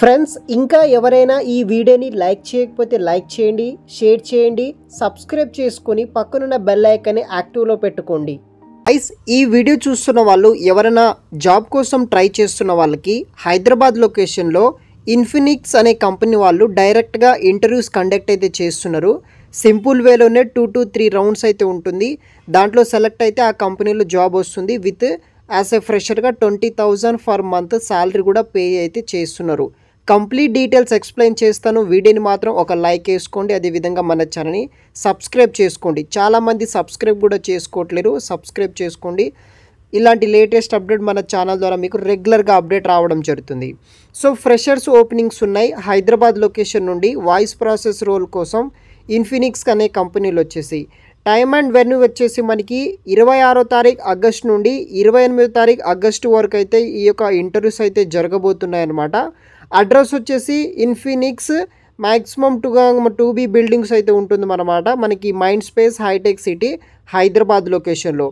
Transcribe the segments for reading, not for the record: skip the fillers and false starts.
Friends ఇంకా ఎవరైనా ఈ వీడియోని లైక్ చేయకపోతే లైక్ చేయండి, షేర్ చేయండి, సబ్స్క్రైబ్ చేసుకొని పక్కనున్న బెల్ ఐకాన్ని యాక్టివ్లో పెట్టుకోండి. గైస్ ఈ వీడియో చూస్తున్న వాళ్ళు ఎవరైనా జాబ్ కోసం ట్రై చేస్తున్న వాళ్ళకి హైదరాబాద్ లొకేషన్లో ఇన్ఫినిక్స్ అనే కంపెనీ వాళ్ళు డైరెక్ట్గా ఇంటర్వ్యూస్ కండక్ట్ అయితే చేస్తున్నారు. సింపుల్ వేలోనే 2 to 3 రౌండ్స్ అయితే ఉంటుంది. దాంట్లో సెలెక్ట్ అయితే ఆ కంపెనీలో జాబ్ వస్తుంది. విత్ యాజ్ ఎ ఫ్రెషర్గా 20,000 ఫర్ మంత్ శాలరీ కూడా పే అయితే చేస్తున్నారు. కంప్లీట్ డీటెయిల్స్ ఎక్స్ప్లెయిన్ చేస్తాను. వీడియోని మాత్రం ఒక లైక్ వేసుకోండి, అదేవిధంగా మన ఛానల్ని సబ్స్క్రైబ్ చేసుకోండి. చాలామంది సబ్స్క్రైబ్ కూడా చేసుకోవట్లేరు, సబ్స్క్రైబ్ చేసుకోండి. ఇలాంటి లేటెస్ట్ అప్డేట్ మన ఛానల్ ద్వారా మీకు రెగ్యులర్గా అప్డేట్ రావడం జరుగుతుంది. సో ఫ్రెషర్స్ ఓపెనింగ్స్ ఉన్నాయి హైదరాబాద్ లొకేషన్ నుండి. వాయిస్ ప్రాసెస్ రోల్ కోసం ఇన్ఫినిక్స్ అనే కంపెనీలు వచ్చేసి టైమ్ అండ్ వెన్యూ వచ్చేసి మనకి 26వ తారీఖు ఆగస్టు నుండి 28వ తారీఖు ఆగస్టు వరకు అయితే ఈ యొక్క ఇంటర్వ్యూస్ అయితే జరగబోతున్నాయి అన్నమాట. అడ్రస్ వచ్చేసి ఇన్ఫినిక్స్ మ్యాక్సిమం 2B బిల్డింగ్స్ అయితే ఉంటుంది అన్నమాట. మనకి మైండ్ స్పేస్ హైటెక్ సిటీ హైదరాబాద్ లొకేషన్లో.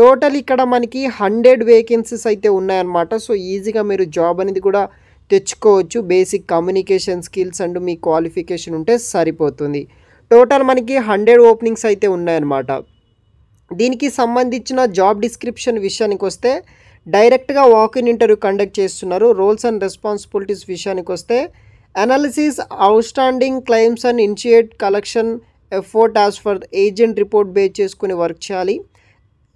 టోటల్ ఇక్కడ మనకి 100 వేకెన్సీస్ అయితే ఉన్నాయన్నమాట. సో ఈజీగా మీరు జాబ్ అనేది కూడా తెచ్చుకోవచ్చు. Basic communication skills and me qualification ఉంటే సరిపోతుంది. టోటల్ మనకి 100 ఓపెనింగ్స్ అయితే ఉన్నాయన్నమాట. దీనికి సంబంధించిన జాబ్ డిస్క్రిప్షన్ విషయానికి వస్తే డైరెక్ట్గా వాక్-ఇన్ ఇంటర్వ్యూ కండక్ట్ చేస్తున్నారు. రోల్స్ అండ్ రెస్పాన్సిబిలిటీస్ విషయానికి వస్తే analysis outstanding claims and initiate collection effort as for agent report base చేసుకుని వర్క్ చేయాలి.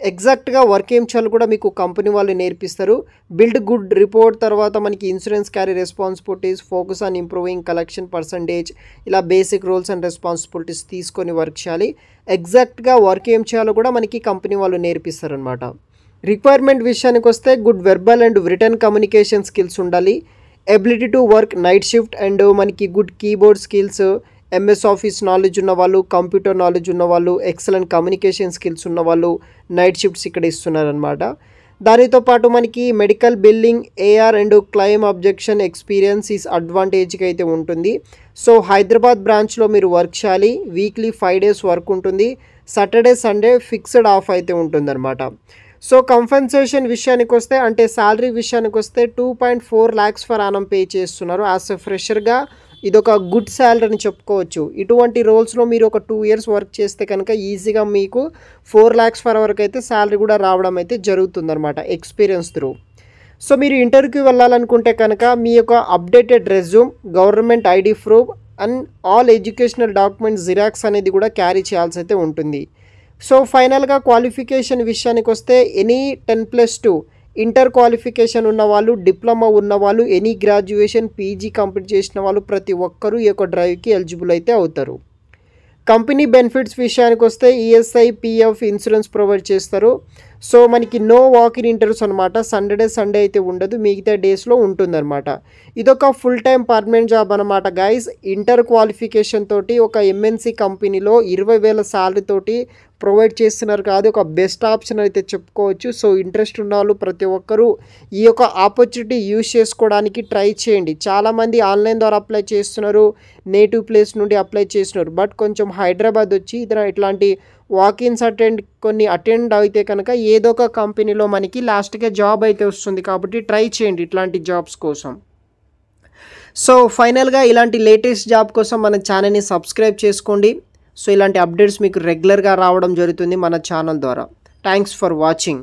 ఎగ్జాక్ట్గా వర్క్ ఏం చేయాలి కూడా మీకు కంపెనీ వాళ్ళు నేర్పిస్తారు. బిల్డ్ గుడ్ రిపోర్ట్, తర్వాత మనకి insurance carry responsibilities, focus on improving collection percentage, ఇలా బేసిక్ రోల్స్ అండ్ రెస్పాన్సిబిలిటీస్ తీసుకొని వర్క్ చేయాలి. ఎగ్జాక్ట్గా వర్క్ ఏం చేయాలో కూడా మనకి కంపెనీ వాళ్ళు నేర్పిస్తారు అనమాట. రిక్వైర్మెంట్ విషయానికి వస్తే good verbal and written communication skills ఉండాలి. Ability to work night shift and మనకి good keyboard skills, MS office knowledge ఉన్నవాళ్ళు, కంప్యూటర్ నాలెడ్జ్ ఉన్నవాళ్ళు, ఎక్సలెంట్ కమ్యూనికేషన్ స్కిల్స్ ఉన్నవాళ్ళు నైట్ షిఫ్ట్స్ ఇక్కడ ఇస్తున్నారనమాట. దానితో పాటు మనకి medical billing, AR and claim objection experience is అడ్వాంటేజ్గా అయితే ఉంటుంది. సో హైదరాబాద్ బ్రాంచ్లో మీరు వర్క్ చేయాలి. వీక్లీ 5 days వర్క్ ఉంటుంది. సాటర్డే సండే ఫిక్స్డ్ ఆఫ్ అయితే ఉంటుందన్నమాట. సో కంపెన్సేషన్ విషయానికి వస్తే అంటే శాలరీ విషయానికి వస్తే 2.4 lakhs ఫర్ యానం పే చేస్తున్నారు. యాజ్ ఎ ఫ్రెషర్గా ఇదొక గుడ్ శాలరీ అని చెప్పుకోవచ్చు. ఇటువంటి రోల్స్లో మీరు ఒక 2 years వర్క్ చేస్తే కనుక ఈజీగా మీకు 4 lakhs ఫర్ వరకు అయితే శాలరీ కూడా రావడం అయితే జరుగుతుందన్నమాట ఎక్స్పీరియన్స్ త్రూ. సో మీరు ఇంటర్వ్యూకి వెళ్ళాలనుకుంటే కనుక మీ యొక్క updated resume, government ID proof and all educational documents xerox అనేది కూడా క్యారీ చేయాల్సి అయితే ఉంటుంది. సో ఫైనల్గా క్వాలిఫికేషన్ విషయానికి వస్తే ఎనీ 10+2 ఇంటర్ క్వాలిఫికేషన్ ఉన్నవాళ్ళు, డిప్లొమా ఉన్నవాళ్ళు, ఎనీ గ్రాడ్యుయేషన్, PG కంప్లీట్ చేసిన వాళ్ళు ప్రతి ఒక్కరూ ఈ యొక్క డ్రైవ్కి ఎలిజిబుల్ అయితే అవుతారు. కంపెనీ బెనిఫిట్స్ విషయానికి వస్తే ESI, PF ఇన్సూరెన్స్ ప్రొవైడ్ చేస్తారు. సో మనకి నో వాక్-ఇన్ ఇంటర్వ్యూస్ అనమాట. సండే అయితే ఉండదు, మిగతా డేస్లో ఉంటుందన్నమాట. ఇదొక ఫుల్ టైం పర్మనెంట్ జాబ్ అనమాట గైస్. ఇంటర్ క్వాలిఫికేషన్ తోటి ఒక MNC కంపెనీలో 20,000 శాలరీ తోటి ప్రొవైడ్ చేస్తున్నారు. కాదు ఒక బెస్ట్ ఆప్షన్ అయితే చెప్పుకోవచ్చు. సో ఇంట్రెస్ట్ ఉన్న వాళ్ళు ప్రతి ఒక్కరూ ఈ యొక్క ఆపర్చునిటీ యూజ్ చేసుకోవడానికి ట్రై చేయండి. చాలామంది ఆన్లైన్ ద్వారా అప్లై చేస్తున్నారు, నేటివ్ ప్లేస్ నుండి అప్లై చేస్తున్నారు. బట్ కొంచెం హైదరాబాద్ వచ్చి ఇట్లాంటి వాక్-ఇన్స్ అటెండ్ అయితే కనుక ఏదో ఒక కంపెనీలో మనకి లాస్ట్గా జాబ్ అయితే వస్తుంది. కాబట్టి ట్రై చేయండి ఇట్లాంటి జాబ్స్ కోసం. సో ఫైనల్గా ఇలాంటి లేటెస్ట్ జాబ్ కోసం మన ఛానల్ని సబ్స్క్రైబ్ చేసుకోండి. సో ఇలాంటి అప్డేట్స్ మీకు రెగ్యులర్గా రావడం జరుగుతుంది మన ఛానల్ ద్వారా. Thanks for watching.